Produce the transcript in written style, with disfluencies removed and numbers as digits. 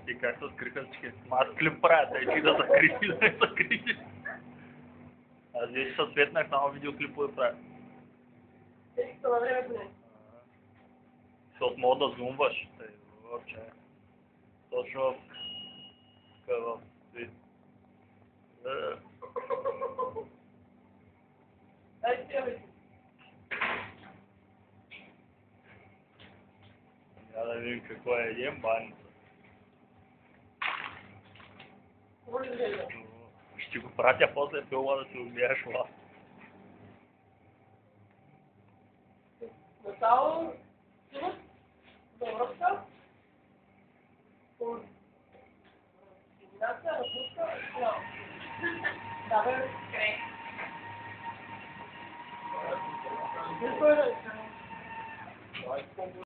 Ти как се откриха, че аз клип правя, и да закрити, да не закрити. Аз виж със светнах само видеоклипове правя. Защото мога да зумваш. Точно в свет. Да видим какво едем, баница. Ще го пратя после филма да си отбияш ла. Натало, добрата, комбинация, разпуска, да, бе, край.